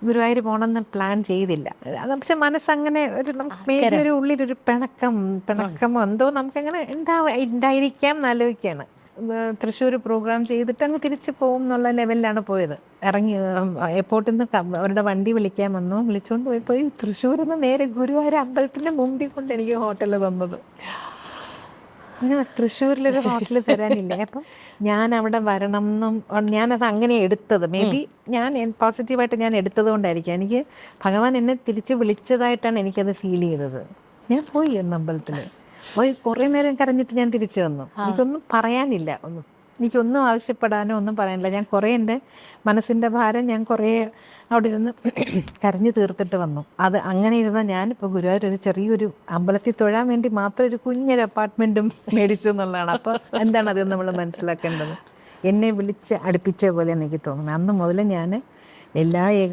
ഗുരുവായൂർ പോകണമെന്ന് പ്ലാൻ ചെയ്തില്ല. അത് പക്ഷെ മനസ്സങ്ങനെ ഒരു മേ ബി ഒരു ഉള്ളിലൊരു പിണക്കമോ എന്തോ നമുക്കങ്ങനെ ഉണ്ടായിരിക്കാം എന്നാലോചിക്കുകയാണ്. തൃശ്ശൂർ പ്രോഗ്രാം ചെയ്തിട്ട് അങ്ങ് തിരിച്ചു പോകും എന്നുള്ള ലെവലിലാണ് പോയത്. ഇറങ്ങി എയർപോർട്ടിൽ നിന്ന് അവരുടെ വണ്ടി വിളിക്കാൻ വന്നു, വിളിച്ചുകൊണ്ട് പോയി തൃശ്ശൂരിൽ നിന്ന് നേരെ ഗുരുവായൂർ അമ്പലത്തിൻ്റെ മുമ്പിൽ കൊണ്ട് എനിക്ക് ഹോട്ടൽ തന്നത്. അങ്ങനെ തൃശ്ശൂരിലൊരു ഹോട്ടൽ തരാനില്ല. അപ്പം ഞാൻ അവിടെ വരണം എന്നും ഞാനത് അങ്ങനെ എടുത്തത്. മേ ബി ഞാൻ പോസിറ്റീവായിട്ട് ഞാൻ എടുത്തത് കൊണ്ടായിരിക്കും. എനിക്ക് ഭഗവാൻ എന്നെ തിരിച്ച് വിളിച്ചതായിട്ടാണ് എനിക്കത് ഫീൽ ചെയ്തത്. ഞാൻ പോയി എന്ന് അമ്പലത്തിൽ പോയി കുറേ നേരം കരഞ്ഞിട്ട് ഞാൻ തിരിച്ചു വന്നു. എനിക്കൊന്നും പറയാനില്ല, എനിക്കൊന്നും ആവശ്യപ്പെടാനോ ഒന്നും പറയാനില്ല. ഞാൻ കുറേ എൻ്റെ മനസ്സിൻ്റെ ഭാരം ഞാൻ കുറേ അവിടെ ഇരുന്ന് കരഞ്ഞു തീർത്തിട്ട് വന്നു. അത് അങ്ങനെ ഇരുന്ന ഞാനിപ്പോൾ ഗുരുവായൂർ ഒരു ചെറിയൊരു അമ്പലത്തിൽ തൊഴാൻ വേണ്ടി മാത്രം ഒരു കുഞ്ഞൊരു അപ്പാർട്ട്മെൻറ്റും മേടിച്ചു എന്നുള്ളതാണ്. അപ്പോൾ എന്താണ് അത് നമ്മൾ മനസ്സിലാക്കേണ്ടത്? എന്നെ വിളിച്ച് അടുപ്പിച്ച പോലെ എനിക്ക് തോന്നുന്നത്. അന്ന് മുതൽ ഞാൻ എല്ലാ